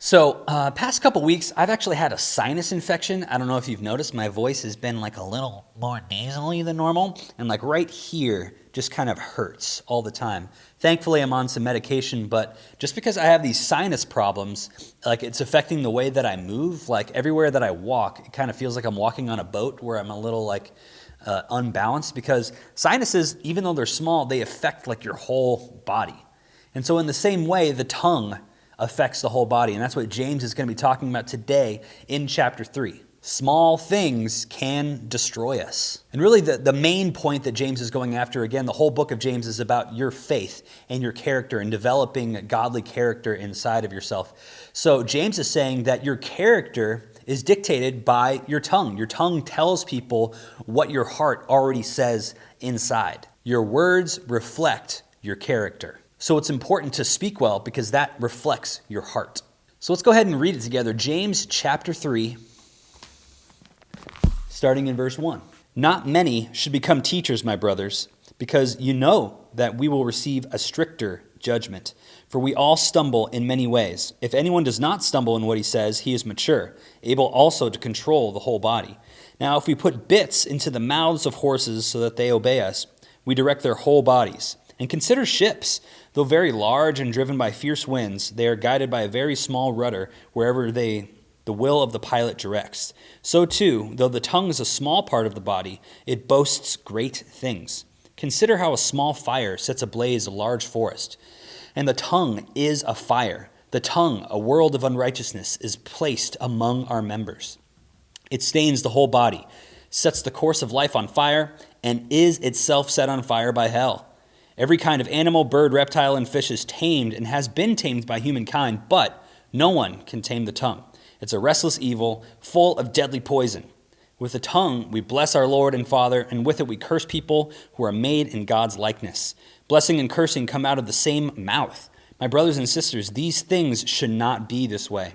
So, past couple weeks, I've actually had a sinus infection. I don't know if you've noticed, my voice has been like a little more nasally than normal, and like right here just kind of hurts all the time. Thankfully, I'm on some medication, but just because I have these sinus problems, like it's affecting the way that I move. Like everywhere that I walk, it kind of feels like I'm walking on a boat where I'm a little like unbalanced, because sinuses, even though they're small, they affect like your whole body. And so in the same way, the tongue affects the whole body. And that's what James is going to be talking about today in chapter 3. Small things can destroy us. And really the main point that James is going after, again, the whole book of James is about your faith and your character and developing godly character inside of yourself. So James is saying that your character is dictated by your tongue. Your tongue tells people what your heart already says inside. Your words reflect your character. So it's important to speak well because that reflects your heart. So let's go ahead and read it together. James chapter 3, starting in verse 1. Not many should become teachers, my brothers, because you know that we will receive a stricter judgment. For we all stumble in many ways. If anyone does not stumble in what he says, he is mature, able also to control the whole body. Now, if we put bits into the mouths of horses so that they obey us, we direct their whole bodies. And consider ships. Though very large and driven by fierce winds, they are guided by a very small rudder wherever the will of the pilot directs. So too, though the tongue is a small part of the body, it boasts great things. Consider how a small fire sets ablaze a large forest. And the tongue is a fire. The tongue, a world of unrighteousness, is placed among our members. It stains the whole body, sets the course of life on fire, and is itself set on fire by hell. Every kind of animal, bird, reptile, and fish is tamed and has been tamed by humankind, but no one can tame the tongue. It's a restless evil, full of deadly poison. With the tongue we bless our Lord and Father, and with it we curse people who are made in God's likeness. Blessing and cursing come out of the same mouth. My brothers and sisters, these things should not be this way.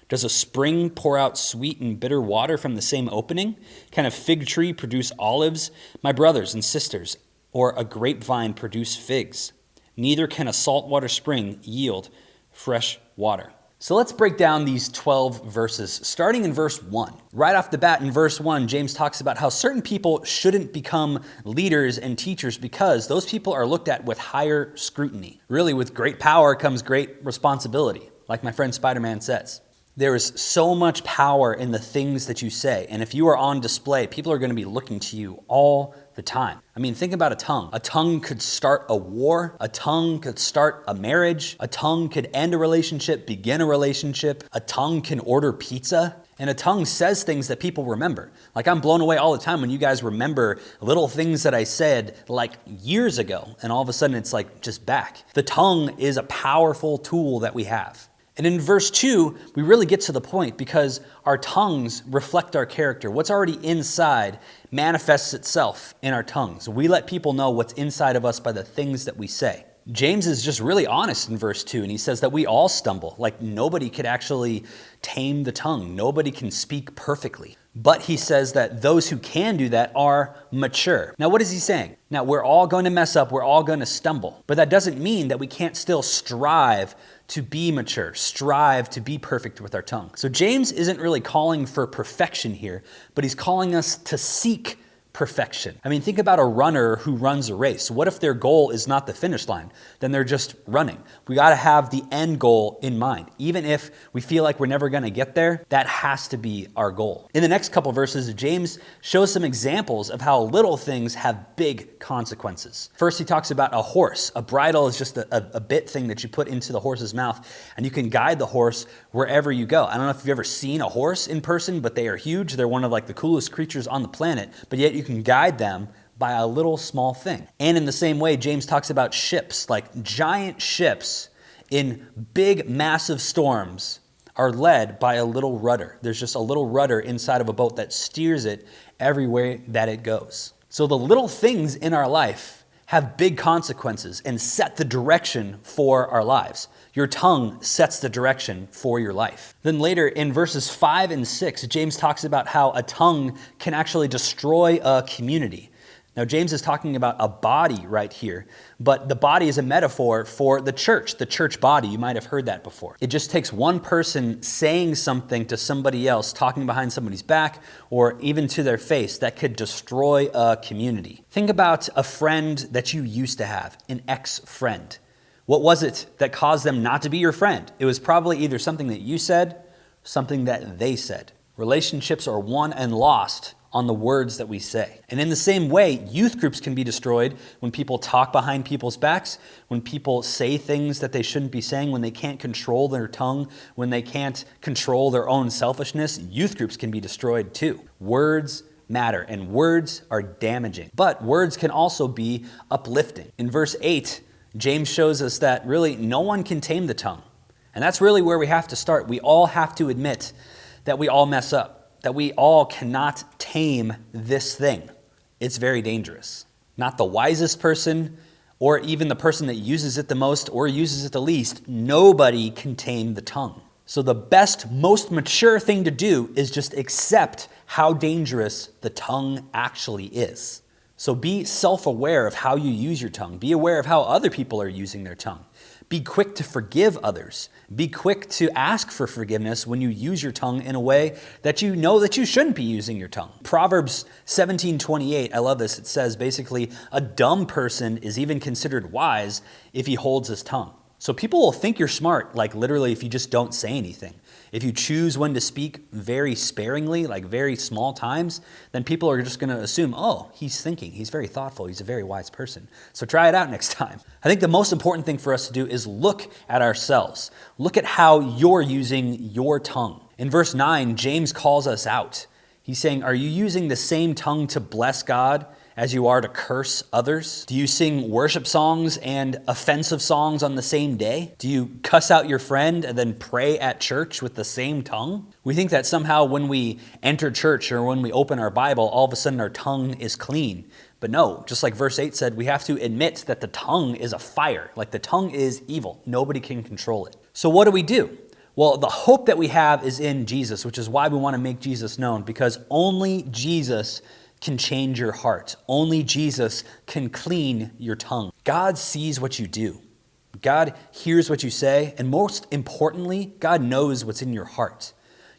Does a spring pour out sweet and bitter water from the same opening? Can a fig tree produce olives? My brothers and sisters, or a grapevine produce figs? Neither can a saltwater spring yield fresh water. So let's break down these 12 verses, starting in verse 1. Right off the bat in verse 1, James talks about how certain people shouldn't become leaders and teachers because those people are looked at with higher scrutiny. Really, with great power comes great responsibility, like my friend Spider-Man says. There is so much power in the things that you say, and if you are on display, people are going to be looking to you all the time. I mean, think about a tongue. A tongue could start a war. A tongue could start a marriage. A tongue could end a relationship, begin a relationship. A tongue can order pizza. And a tongue says things that people remember. Like, I'm blown away all the time when you guys remember little things that I said like years ago, and all of a sudden it's like just back. The tongue is a powerful tool that we have. And in verse 2, we really get to the point because our tongues reflect our character. What's already inside manifests itself in our tongues. We let people know what's inside of us by the things that we say. James is just really honest in verse 2, and he says that we all stumble. Like, nobody could actually tame the tongue. Nobody can speak perfectly. But he says that those who can do that are mature. Now, what is he saying? Now, we're all going to mess up. We're all going to stumble. But that doesn't mean that we can't still strive to be mature, strive to be perfect with our tongue. So James isn't really calling for perfection here, but he's calling us to seek perfection. I mean, think about a runner who runs a race. What if their goal is not the finish line? Then they're just running. We got to have the end goal in mind. Even if we feel like we're never going to get there, that has to be our goal. In the next couple verses, James shows some examples of how little things have big consequences. First, he talks about a horse. A bridle is just a bit thing that you put into the horse's mouth, and you can guide the horse wherever you go. I don't know if you've ever seen a horse in person, but they are huge. They're one of like the coolest creatures on the planet, but yet you can guide them by a little small thing. And in the same way, James talks about ships, like giant ships in big, massive storms are led by a little rudder. There's just a little rudder inside of a boat that steers it everywhere that it goes. So the little things in our life have big consequences and set the direction for our lives. Your tongue sets the direction for your life. Then later in verses 5 and 6, James talks about how a tongue can actually destroy a community. Now, James is talking about a body right here, but the body is a metaphor for the church body. You might have heard that before. It just takes one person saying something to somebody else, talking behind somebody's back, or even to their face, that could destroy a community. Think about a friend that you used to have, an ex-friend. What was it that caused them not to be your friend? It was probably either something that you said, something that they said. Relationships are won and lost on the words that we say. And in the same way, youth groups can be destroyed when people talk behind people's backs, when people say things that they shouldn't be saying, when they can't control their tongue, when they can't control their own selfishness. Youth groups can be destroyed too. Words matter, and words are damaging. But words can also be uplifting. In verse 8, James shows us that really no one can tame the tongue. And that's really where we have to start. We all have to admit that we all mess up, that we all cannot tame this thing. It's very dangerous. Not the wisest person, or even the person that uses it the most or uses it the least. Nobody can tame the tongue. So the best, most mature thing to do is just accept how dangerous the tongue actually is. So be self-aware of how you use your tongue. Be aware of how other people are using their tongue. Be quick to forgive others. Be quick to ask for forgiveness when you use your tongue in a way that you know that you shouldn't be using your tongue. Proverbs 17:28, I love this. It says basically, a dumb person is even considered wise if he holds his tongue. So people will think you're smart, like literally if you just don't say anything. If you choose when to speak very sparingly, like very small times, then people are just going to assume, oh, he's thinking, he's very thoughtful, he's a very wise person. So try it out next time. I think the most important thing for us to do is look at ourselves. Look at how you're using your tongue. In verse 9, James calls us out. He's saying, are you using the same tongue to bless God as you are to curse others? Do you sing worship songs and offensive songs on the same day? Do you cuss out your friend and then pray at church with the same tongue? We think that somehow when we enter church or when we open our Bible, all of a sudden our tongue is clean. But no, just like verse 8 said, we have to admit that the tongue is a fire. Like the tongue is evil. Nobody can control it. So what do? Well, the hope that we have is in Jesus, which is why we want to make Jesus known, because only Jesus can change your heart. Only Jesus can clean your tongue. God sees what you do. God hears what you say. And most importantly, God knows what's in your heart.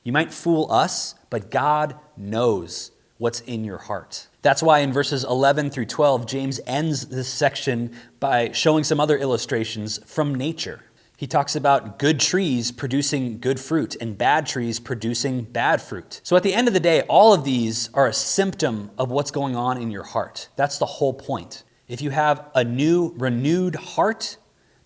You might fool us, but God knows what's in your heart. That's why in verses 11 through 12, James ends this section by showing some other illustrations from nature. He talks about good trees producing good fruit and bad trees producing bad fruit. So at the end of the day, all of these are a symptom of what's going on in your heart. That's the whole point. If you have a new, renewed heart,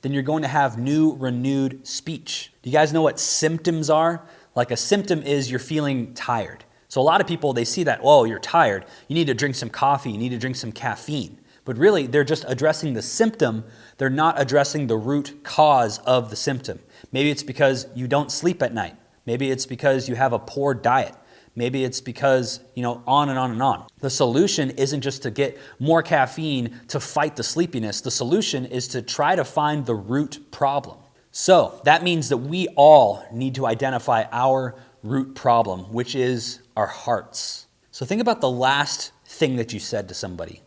then you're going to have new, renewed speech. Do you guys know what symptoms are? Like a symptom is you're feeling tired. So a lot of people, they see that, oh, you're tired. You need to drink some coffee. You need to drink some caffeine. But really, they're just addressing the symptom. They're not addressing the root cause of the symptom. Maybe it's because you don't sleep at night. Maybe it's because you have a poor diet. Maybe it's because, on and on and on. The solution isn't just to get more caffeine to fight the sleepiness. The solution is to try to find the root problem. So that means that we all need to identify our root problem, which is our hearts. So think about the last thing that you said to somebody.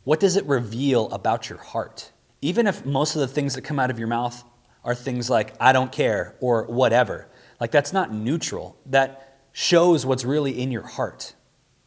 What does it reveal about your heart? Even if most of the things that come out of your mouth are things like, I don't care, or whatever, like that's not neutral. That shows what's really in your heart.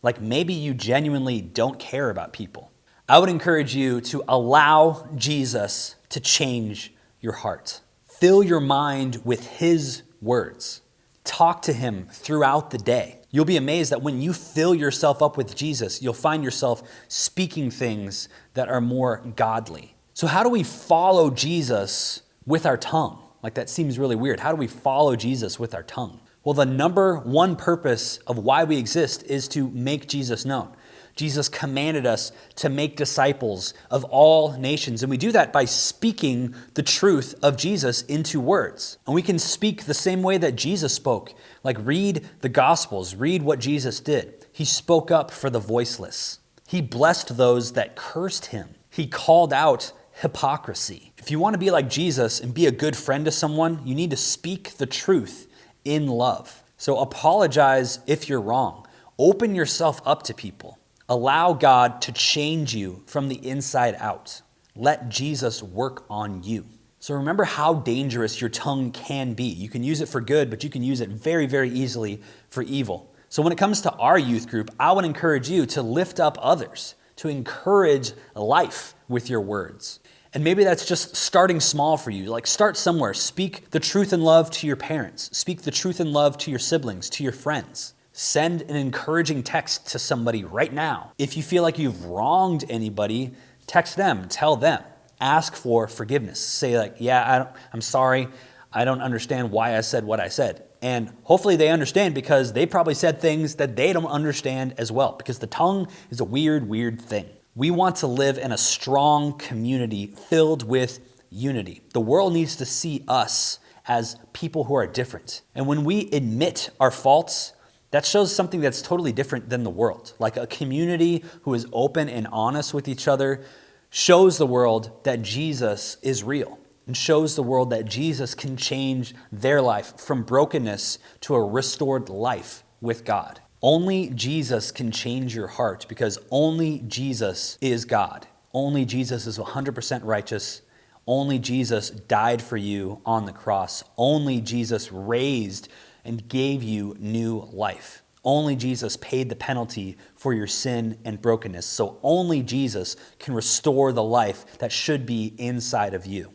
Like maybe you genuinely don't care about people. I would encourage you to allow Jesus to change your heart. Fill your mind with his words. Talk to him throughout the day. You'll be amazed that when you fill yourself up with Jesus, you'll find yourself speaking things that are more godly. So how do we follow Jesus with our tongue? Like that seems really weird. How do we follow Jesus with our tongue? Well, the number one purpose of why we exist is to make Jesus known. Jesus commanded us to make disciples of all nations. And we do that by speaking the truth of Jesus into words. And we can speak the same way that Jesus spoke. Like read the Gospels, read what Jesus did. He spoke up for the voiceless. He blessed those that cursed him. He called out hypocrisy. If you want to be like Jesus and be a good friend to someone, you need to speak the truth in love. So apologize if you're wrong. Open yourself up to people. Allow God to change you from the inside out. Let Jesus work on you. So remember how dangerous your tongue can be. You can use it for good, but you can use it very, very easily for evil. So when it comes to our youth group, I would encourage you to lift up others, to encourage life with your words. And maybe that's just starting small for you. Like, start somewhere. Speak the truth and love to your parents. Speak the truth and love to your siblings, to your friends. Send an encouraging text to somebody right now. If you feel like you've wronged anybody, text them, tell them. Ask for forgiveness. Say like, yeah, I'm sorry. I don't understand why I said what I said. And hopefully they understand, because they probably said things that they don't understand as well, because the tongue is a weird, weird thing. We want to live in a strong community filled with unity. The world needs to see us as people who are different. And when we admit our faults, that shows something that's totally different than the world. Like a community who is open and honest with each other shows the world that Jesus is real, and shows the world that Jesus can change their life from brokenness to a restored life with God. Only Jesus can change your heart, because only Jesus is God. Only Jesus is 100% righteous. Only Jesus died for you on the cross. Only Jesus raised and gave you new life. Only Jesus paid the penalty for your sin and brokenness. So only Jesus can restore the life that should be inside of you.